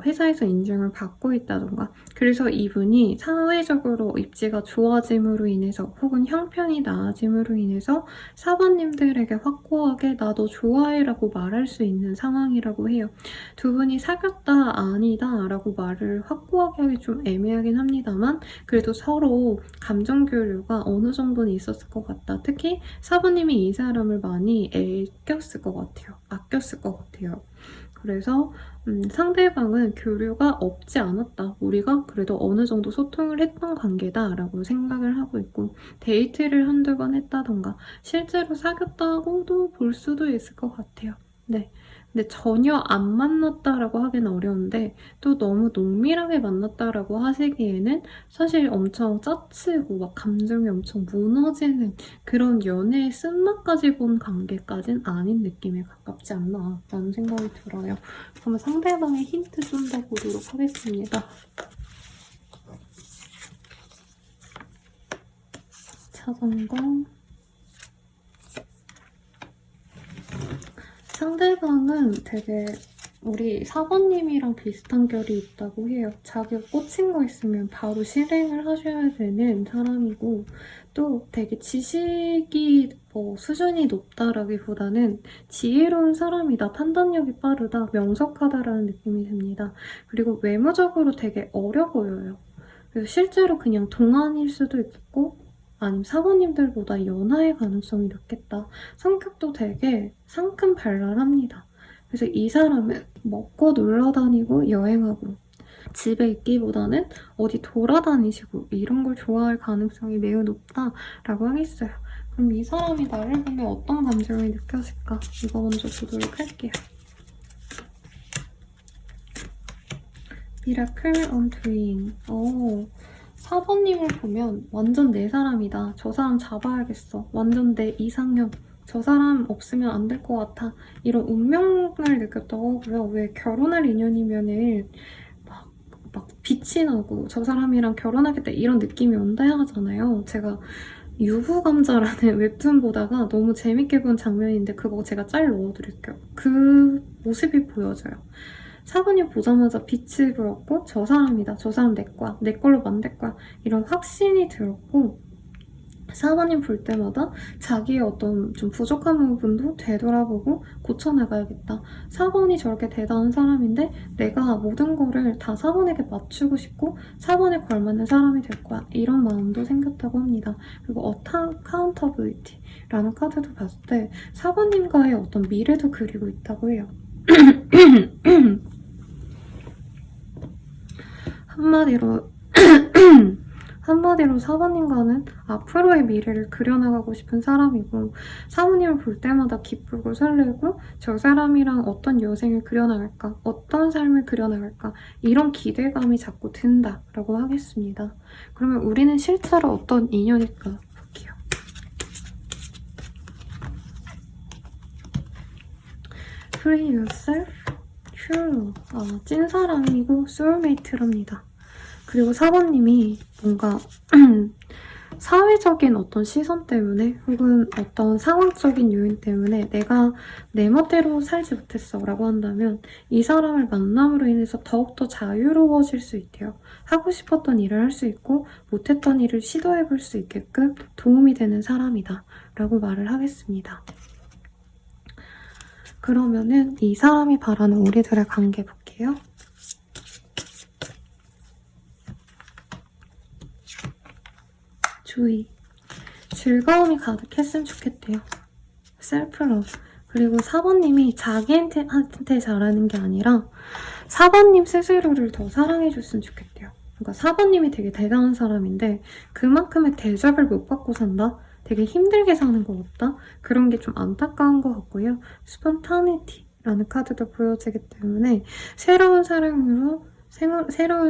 회사에서 인정을 받고 있다던가 그래서 이분이 사회적으로 입지가 좋아짐으로 인해서 혹은 형편이 나아짐으로 인해서 4번님들에게 확고하게 나도 좋아해 라고 말할 수 있는 상황이라고 해요. 두 분이 사귀었다 아니다 라고 말을 확고하게 하기 좀 애매하긴 합니다만 그래도 서로 감정 교류가 어느 정도는 있었을 것 같다. 특히 4번님이 이 사람을 많이 아꼈을 것 같아요. 그래서 상대방은 교류가 없지 않았다. 우리가 그래도 어느 정도 소통을 했던 관계다라고 생각을 하고 있고 데이트를 한두 번 했다던가 실제로 사귀었다고도 볼 수도 있을 것 같아요. 네. 근데 전혀 안 만났다라고 하기는 어려운데 또 너무 농밀하게 만났다라고 하시기에는 사실 엄청 짜치고 막 감정이 엄청 무너지는 그런 연애의 쓴맛까지 본 관계까진 아닌 느낌에 가깝지 않나 라는 생각이 들어요. 그러면 상대방의 힌트 좀 더 보도록 하겠습니다. 차선거 상대방은 되게 우리 4번님이랑 비슷한 결이 있다고 해요. 자기가 꽂힌 거 있으면 바로 실행을 하셔야 되는 사람이고 또 되게 지식이 수준이 높다라기보다는 지혜로운 사람이다, 판단력이 빠르다, 명석하다라는 느낌이 듭니다. 그리고 외모적으로 되게 어려 보여요. 그래서 실제로 그냥 동안일 수도 있고 아니면 4번님들보다 연하의 가능성이 높겠다. 성격도 되게 상큼발랄합니다. 그래서 이 사람은 먹고 놀러 다니고 여행하고 집에 있기보다는 어디 돌아다니시고 이런 걸 좋아할 가능성이 매우 높다라고 하겠어요. 그럼 이 사람이 나를 보면 어떤 감정이 느껴질까? 이거 먼저 보도록 할게요. 미라클 on Twin. 4번님을 보면 완전 내 사람이다. 저 사람 잡아야겠어. 완전 내 이상형. 저 사람 없으면 안 될 것 같아. 이런 운명을 느꼈다고 하고요. 왜 결혼할 인연이면은 막 빛이 나고 저 사람이랑 결혼하겠다 이런 느낌이 온다 하잖아요. 제가 유부감자라는 웹툰 보다가 너무 재밌게 본 장면인데 그거 제가 짤 넣어드릴게요. 그 모습이 보여져요. 4번이 보자마자 빛이 불었고 저 사람이다. 저 사람 내 거야. 내 걸로 만들 거야. 이런 확신이 들었고 4번님 볼 때마다 자기의 어떤 좀 부족한 부분도 되돌아보고 고쳐나가야겠다. 4번이 저렇게 대단한 사람인데 내가 모든 거를 다 4번에게 맞추고 싶고 4번에 걸맞는 사람이 될 거야. 이런 마음도 생겼다고 합니다. 그리고 어카운터빌리티라는 카드도 봤을 때 4번님과의 어떤 미래도 그리고 있다고 해요. 한마디로 4번님과는 앞으로의 미래를 그려나가고 싶은 사람이고 사모님을 볼 때마다 기쁘고 설레고 저 사람이랑 어떤 여생을 그려나갈까, 어떤 삶을 그려나갈까 이런 기대감이 자꾸 든다라고 하겠습니다. 그러면 우리는 실제로 어떤 인연일까 볼게요. Free yourself, true. 찐사랑이고 soulmate랍니다. 그리고 4번님이 뭔가 사회적인 어떤 시선 때문에 혹은 어떤 상황적인 요인 때문에 내가 내 멋대로 살지 못했어 라고 한다면 이 사람을 만남으로 인해서 더욱더 자유로워질 수 있대요. 하고 싶었던 일을 할 수 있고 못했던 일을 시도해볼 수 있게끔 도움이 되는 사람이다 라고 말을 하겠습니다. 그러면은 이 사람이 바라는 우리들의 관계 볼게요. 주의. 즐거움이 가득했으면 좋겠대요. 셀프러브. 그리고 4번님이 자기한테 잘하는 게 아니라 4번님 스스로를 더 사랑해줬으면 좋겠대요. 그러니까 4번님이 되게 대단한 사람인데 그만큼의 대접을 못 받고 산다? 되게 힘들게 사는 것 같다? 그런 게 좀 안타까운 것 같고요. 스폰타니티라는 카드도 보여지기 때문에 새로운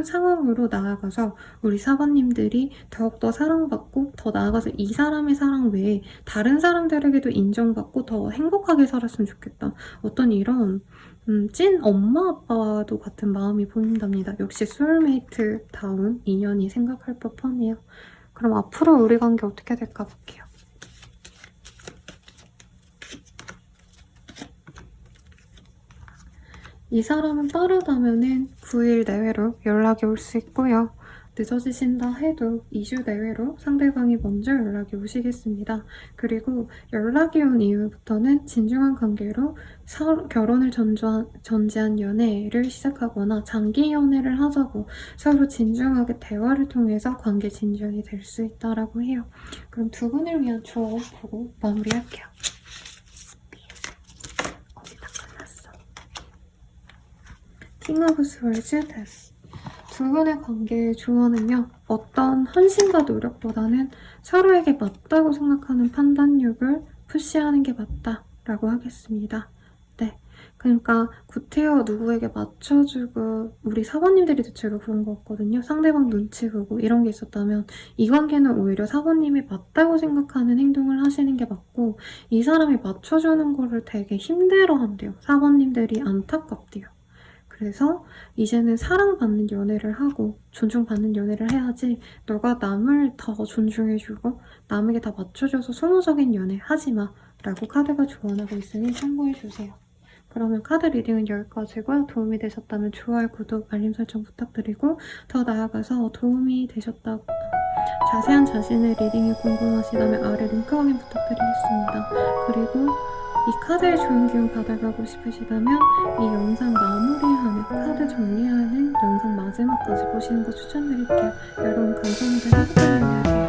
상황으로 나아가서 우리 4번님들이 더욱더 사랑받고 더 나아가서 이 사람의 사랑 외에 다른 사람들에게도 인정받고 더 행복하게 살았으면 좋겠다. 어떤 이런 찐 엄마 아빠와도 같은 마음이 보인답니다. 역시 소울메이트다운 인연이 생각할 법하네요. 그럼 앞으로 우리 관계 어떻게 될까 볼게요. 이 사람은 빠르다면은 9일 내외로 연락이 올 수 있고요. 늦어지신다 해도 2주 내외로 상대방이 먼저 연락이 오시겠습니다. 그리고 연락이 온 이후부터는 진중한 관계로 결혼을 전제한 연애를 시작하거나 장기 연애를 하자고 서로 진중하게 대화를 통해서 관계 진전이 될 수 있다라고 해요. 그럼 두 분을 위한 조언 보고 마무리할게요. 킹 오브 스월즈 데스. 두 분의 관계의 조언은요. 어떤 헌신과 노력보다는 서로에게 맞다고 생각하는 판단력을 푸시하는 게 맞다라고 하겠습니다. 네, 그러니까 구태여 누구에게 맞춰주고 우리 사모님들이 대체로 그런 거 같거든요. 상대방 눈치 보고 이런 게 있었다면 이 관계는 오히려 사모님이 맞다고 생각하는 행동을 하시는 게 맞고 이 사람이 맞춰주는 거를 되게 힘들어한대요. 사모님들이 안타깝대요. 그래서 이제는 사랑받는 연애를 하고 존중받는 연애를 해야지 너가 남을 더 존중해주고 남에게 다 맞춰줘서 소모적인 연애 하지마 라고 카드가 조언하고 있으니 참고해주세요. 그러면 카드 리딩은 여기까지고요. 도움이 되셨다면 좋아요, 구독, 알림 설정 부탁드리고 더 나아가서 도움이 되셨다고 자세한 자신의 리딩이 궁금하시다면 아래 링크 확인 부탁드리겠습니다. 그리고 이 카드의 좋은 기운 받아가고 싶으시다면 이 영상 마무리하는 카드 정리하는 영상 마지막까지 보시는 거 추천드릴게요. 여러분 감사합니다. 행복한 연애 하세요.